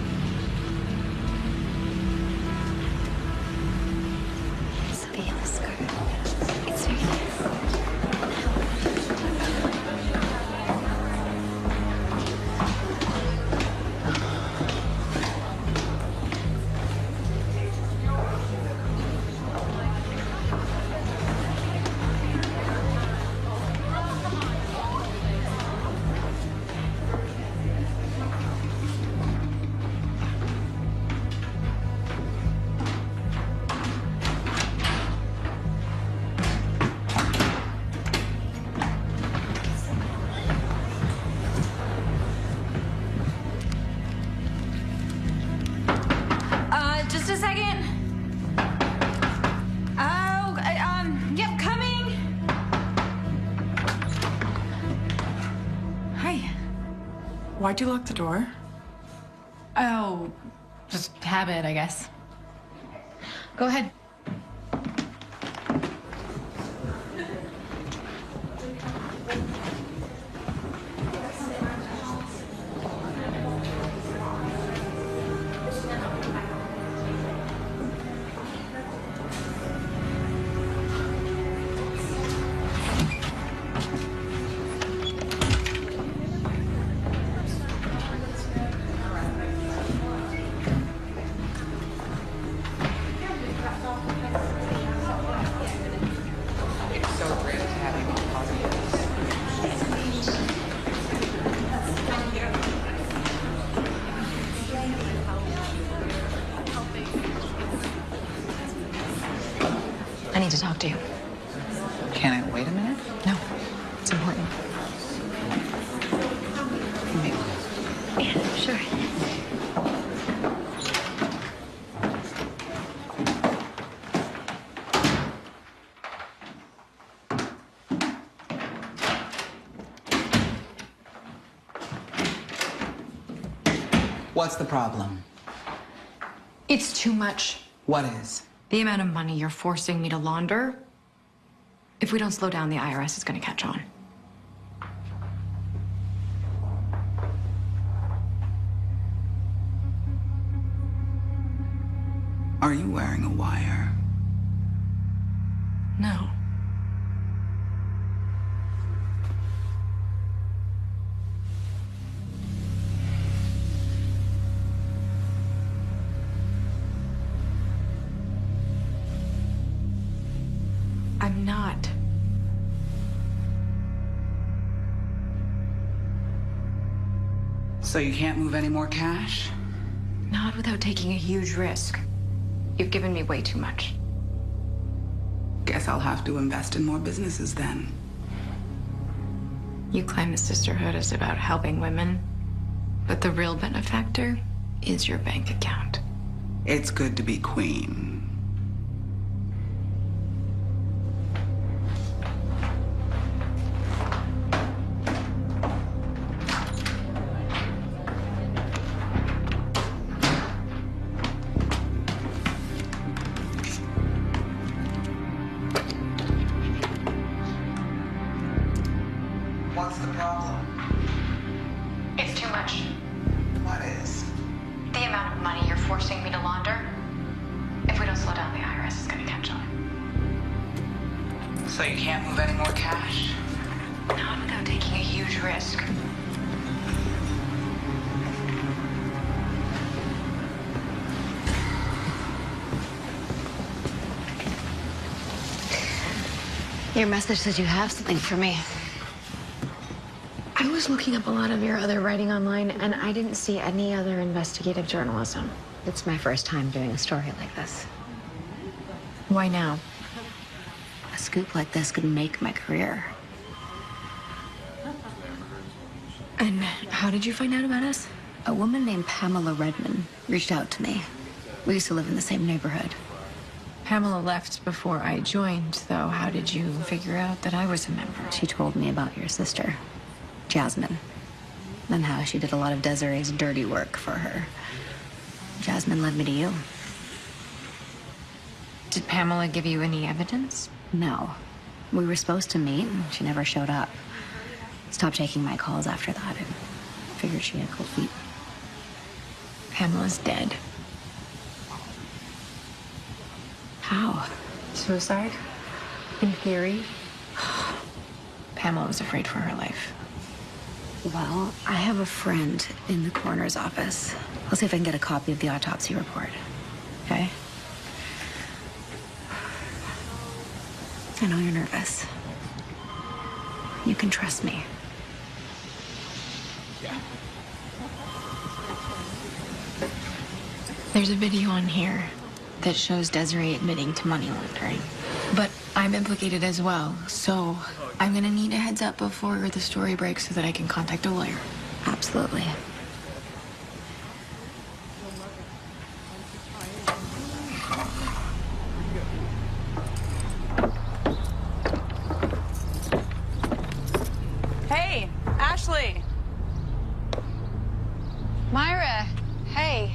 Just a second. Oh, yep, coming. Hi. Why'd you lock the door? Oh, just habit, I guess. Go ahead. I need to talk to you. Can I wait a minute? No, it's important. Yeah, sure. What's the problem? It's too much. What is? The amount of money you're forcing me to launder. If we don't slow down, the IRS is going to catch on. Are you wearing a wire? No. I'm not. So you can't move any more cash? Not without taking a huge risk. You've given me way too much. Guess I'll have to invest in more businesses then. You claim the sisterhood is about helping women, but the real benefactor is your bank account. It's good to be queen. What's the problem? It's too much. What is? The amount of money you're forcing me to launder. If we don't slow down, the IRS is going to catch on. So you can't move any more cash? Not without taking a huge risk. Your message says you have something for me. I was looking up a lot of your other writing online, and I didn't see any other investigative journalism. It's my first time doing a story like this. Why now? A scoop like this could make my career. And how did you find out about us? A woman named Pamela Redmond reached out to me. We used to live in the same neighborhood. Pamela left before I joined, though. How did you figure out that I was a member? She told me about your sister, Jasmine, and how she did a lot of Desiree's dirty work for her. Jasmine led me to you. Did Pamela give you any evidence? No. We were supposed to meet, and she never showed up. Stopped taking my calls after that. I figured she had cold feet. Pamela's dead. How? Suicide? In theory. Pamela was afraid for her life. Well, I have a friend in the coroner's office. I'll see if I can get a copy of the autopsy report. Okay? I know you're nervous. You can trust me. Yeah. There's a video on here that shows Desiree admitting to money laundering. But I'm implicated as well, so I'm gonna need a heads up before the story breaks so that I can contact a lawyer. Absolutely. Hey, Ashley. Myra, hey.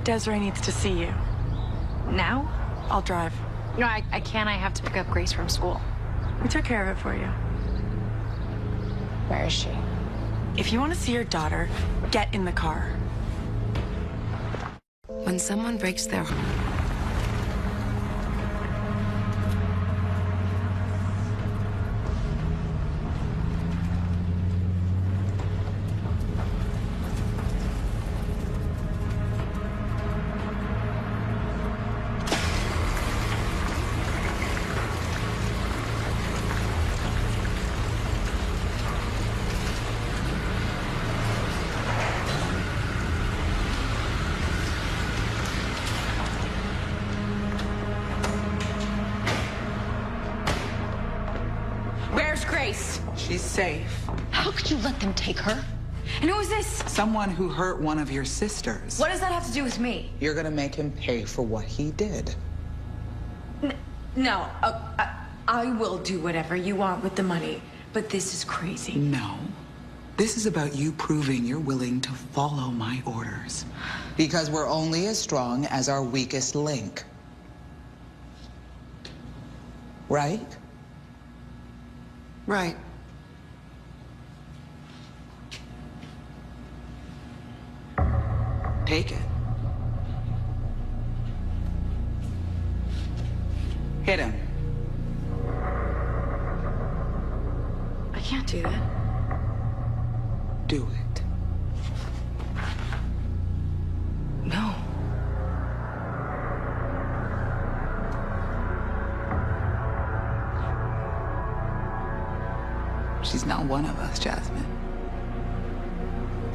Desiree needs to see you. Now? I'll drive. No, I can't. I have to pick up Grace from school. We took care of it for you. Where is she? If you want to see your daughter, get in the car. When someone breaks their heart, Where's Grace? She's safe. how could you let them take her? And who is this? Someone who hurt one of your sisters. What does that have to do with me? You're gonna make him pay for what he did. No, I will do whatever you want with the money, but this is crazy. No. This is about you proving you're willing to follow my orders. Because we're only as strong as our weakest link. Right? Right. Take it. Hit him. I can't do that. Do it. No. She's not one of us, Jasmine.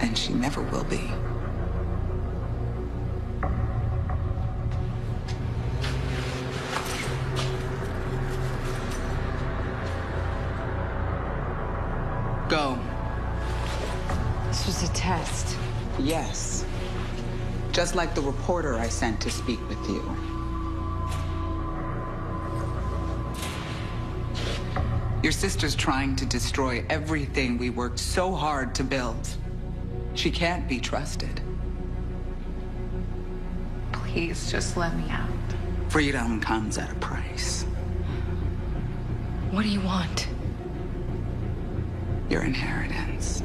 And she never will be. Go. This was a test. Yes. Just like the reporter I sent to speak with you. Your sister's trying to destroy everything we worked so hard to build. She can't be trusted. Please, just let me out. Freedom comes at a price. What do you want? Your inheritance.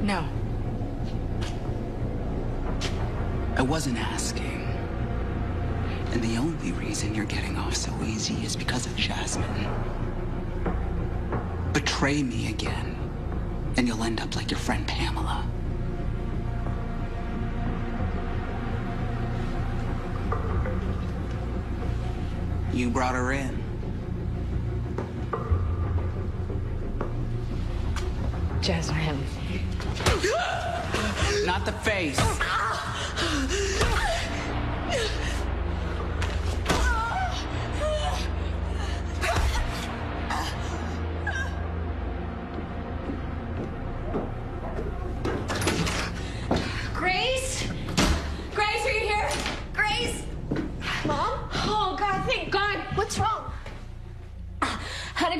No. I wasn't asking. And the only reason you're getting off so easy is because of Jasmine. Betray me again, and you'll end up like your friend Pamela. You brought her in. Jasmine. Not the face.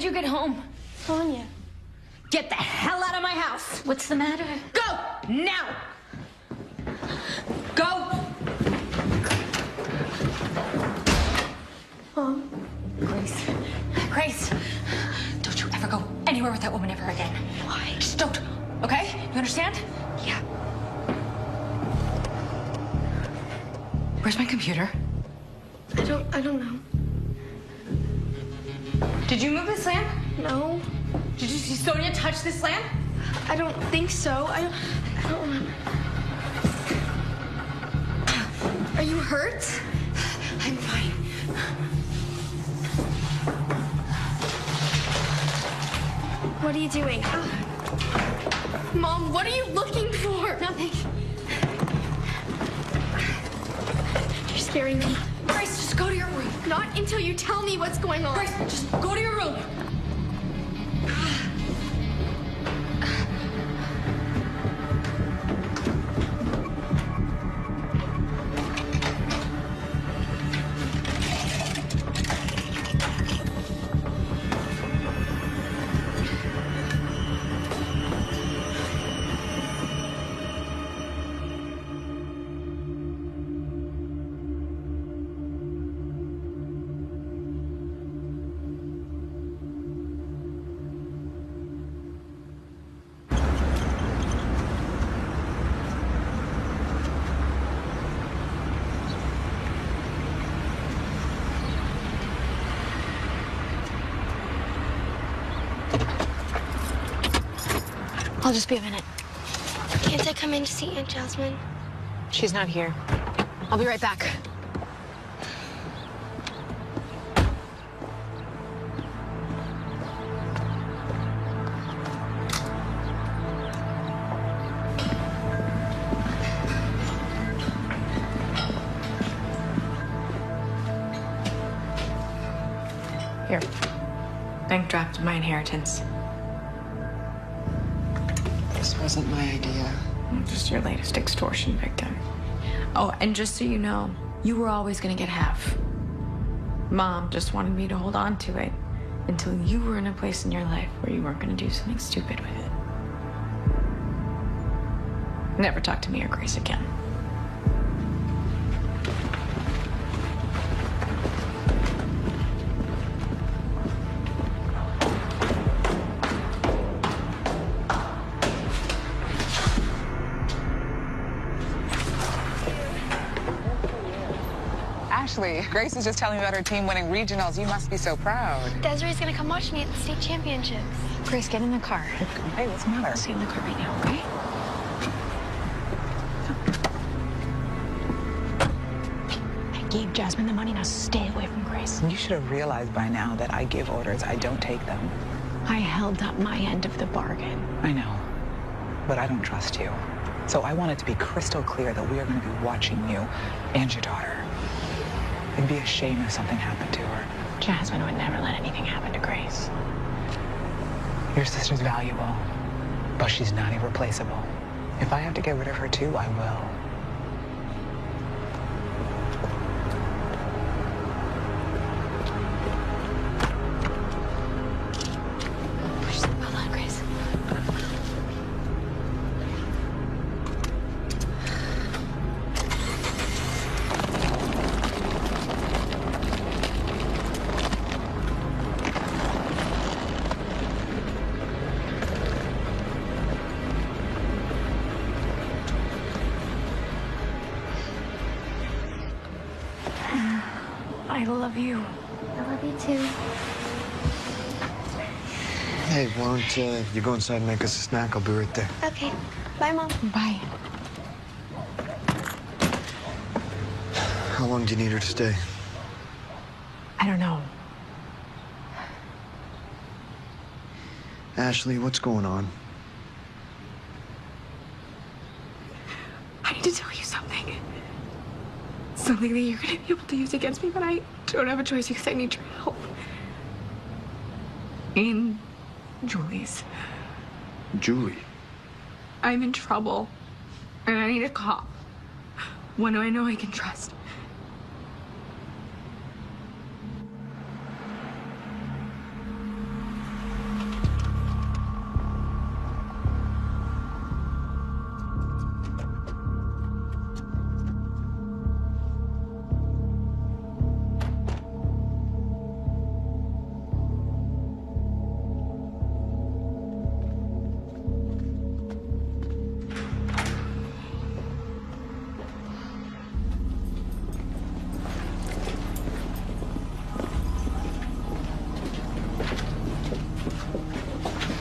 you get home? Sonia. Get the hell out of my house! What's the matter? Go! Now! Go! Mom. Grace. Grace! Don't you ever go anywhere with that woman ever again. Why? Just don't, okay? You understand? Yeah. Where's my computer? I don't know. Did you move this lamp? No. Did you see Sonia touch this lamp? I don't think so. I don't remember. Are you hurt? I'm fine. What are you doing? Mom, what are you looking for? Nothing. You're scaring me. Grace, just go to your room. Not until you tell me what's going on. Grace, just go to your room. I'll just be a minute. Can't I come in to see Aunt Jasmine? She's not here. I'll be right back. Here. Bank draft of my inheritance. This wasn't my idea. I'm just your latest extortion victim. Oh, and just so you know, you were always gonna get half. Mom just wanted me to hold on to it until you were in a place in your life where you weren't gonna do something stupid with it. Never talk to me or Grace again. Ashley, Grace is just telling me about her team winning regionals. You must be so proud. Desiree's gonna come watch me at the state championships. Grace, get in the car. Hey, what's the matter? Let's get in the car right now, okay? I gave Jasmine the money, now stay away from Grace. You should have realized by now that I give orders, I don't take them. I held up my end of the bargain. I know, but I don't trust you. So I want it to be crystal clear that we are going to be watching you and your daughter. It'd be a shame if something happened to her. Jasmine would never let anything happen to Grace. Your sister's valuable, but she's not irreplaceable. If I have to get rid of her too, I will. Hold on, Grace. I love you. I love you too. Hey, why don't you go inside and make us a snack? I'll be right there. Okay. Bye, Mom. Bye. How long do you need her to stay? I don't know. Ashley, what's going on? I need to tell you something. Something that you're gonna be able to use against me, but I don't have a choice because I need your help. In Julie's. Julie. I'm in trouble, and I need a cop. One who I know I can trust.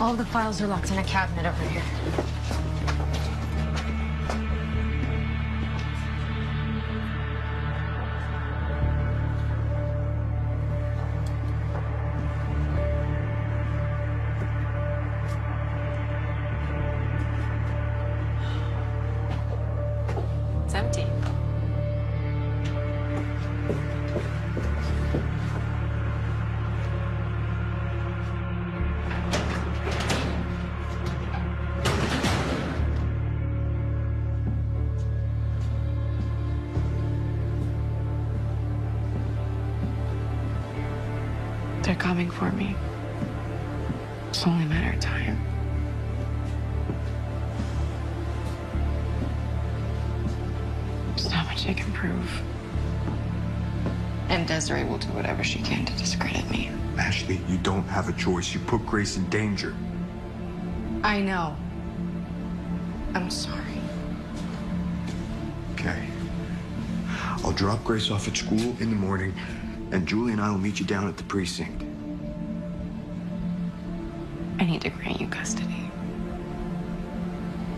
All the files are locked in a cabinet over here. It's empty. They're coming for me. It's only a matter of time. There's not much they can prove. And Desiree will do whatever she can to discredit me. Ashley, you don't have a choice. You put Grace in danger. I know. I'm sorry. Okay. I'll drop Grace off at school in the morning, and Julie and I will meet you down at the precinct. I need to grant you custody.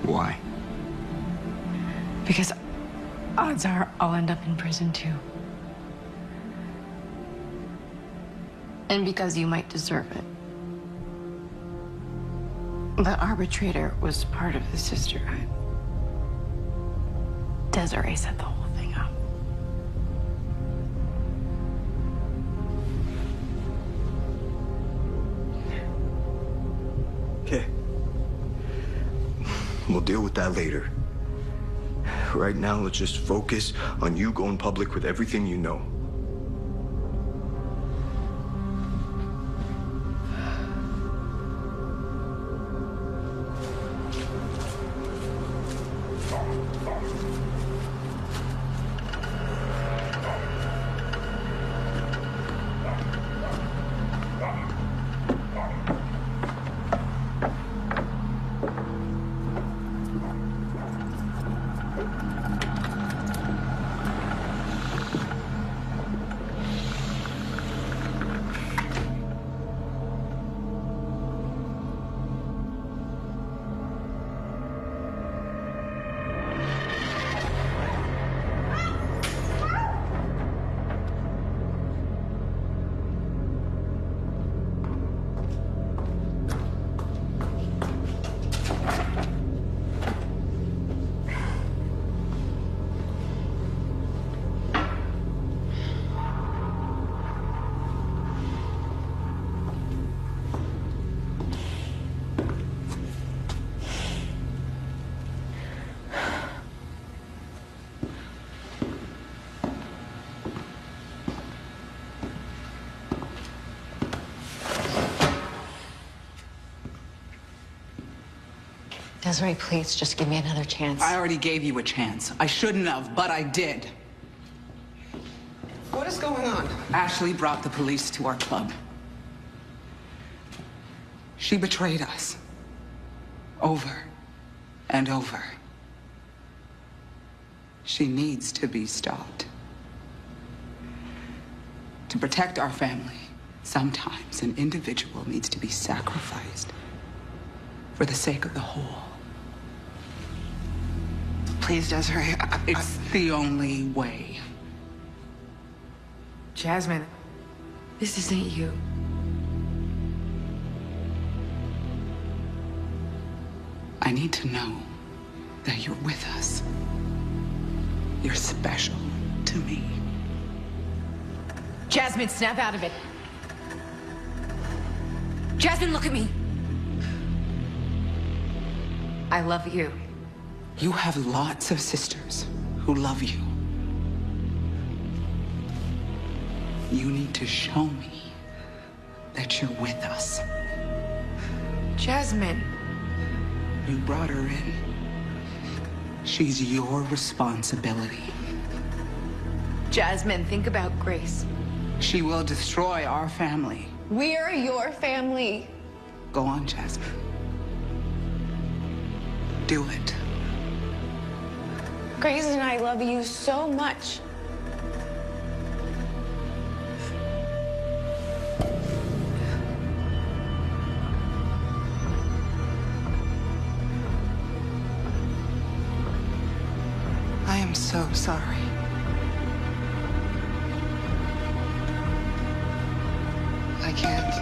Why? Because odds are I'll end up in prison too. And because you might deserve it. The arbitrator was part of the sisterhood. Desiree set the whole thing up. Okay. We'll deal with that later. Right now, let's just focus on you going public with everything you know. Desiree, please, just give me another chance. I already gave you a chance. I shouldn't have, but I did. What is going on? Ashley brought the police to our club. She betrayed us. Over and over. She needs to be stopped. To protect our family, sometimes an individual needs to be sacrificed for the sake of the whole. Please, Desiree. It's the only way. Jasmine, this isn't you. I need to know that you're with us. You're special to me. Jasmine, snap out of it. Jasmine, look at me. I love you. You have lots of sisters who love you. You need to show me that you're with us. Jasmine. You brought her in. She's your responsibility. Jasmine, think about Grace. She will destroy our family. We're your family. Go on, Jasmine. Do it. Grace and I love you so much. sorry. I can't.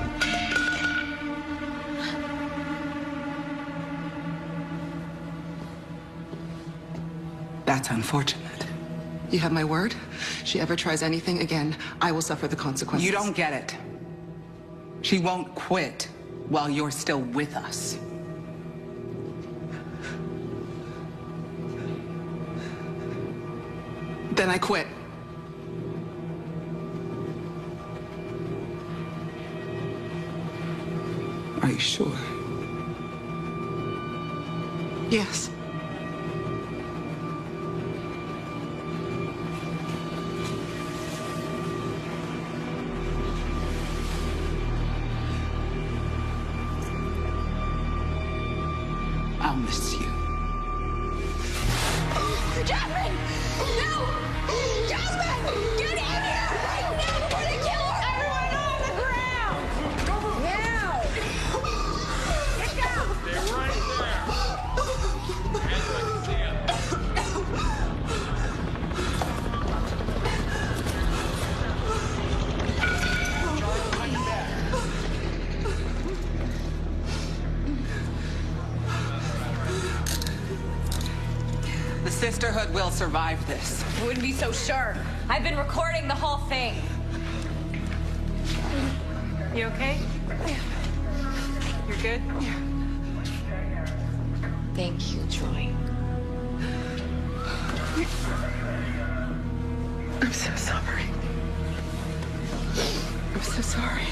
That's unfortunate. You have my word? She ever tries anything again, I will suffer the consequences. You don't get it. She won't quit while you're still with us. Then I quit. Are you sure? Yes. I'll miss you. Jasmine! No! Jasmine! Get in here right now before they kill her! Everyone on the ground! Now! Get down! Stay right The Sisterhood will survive this. You wouldn't be so sure. I've been recording the whole thing. You okay? You're good? Thank you, Joy. I'm so sorry. I'm so sorry.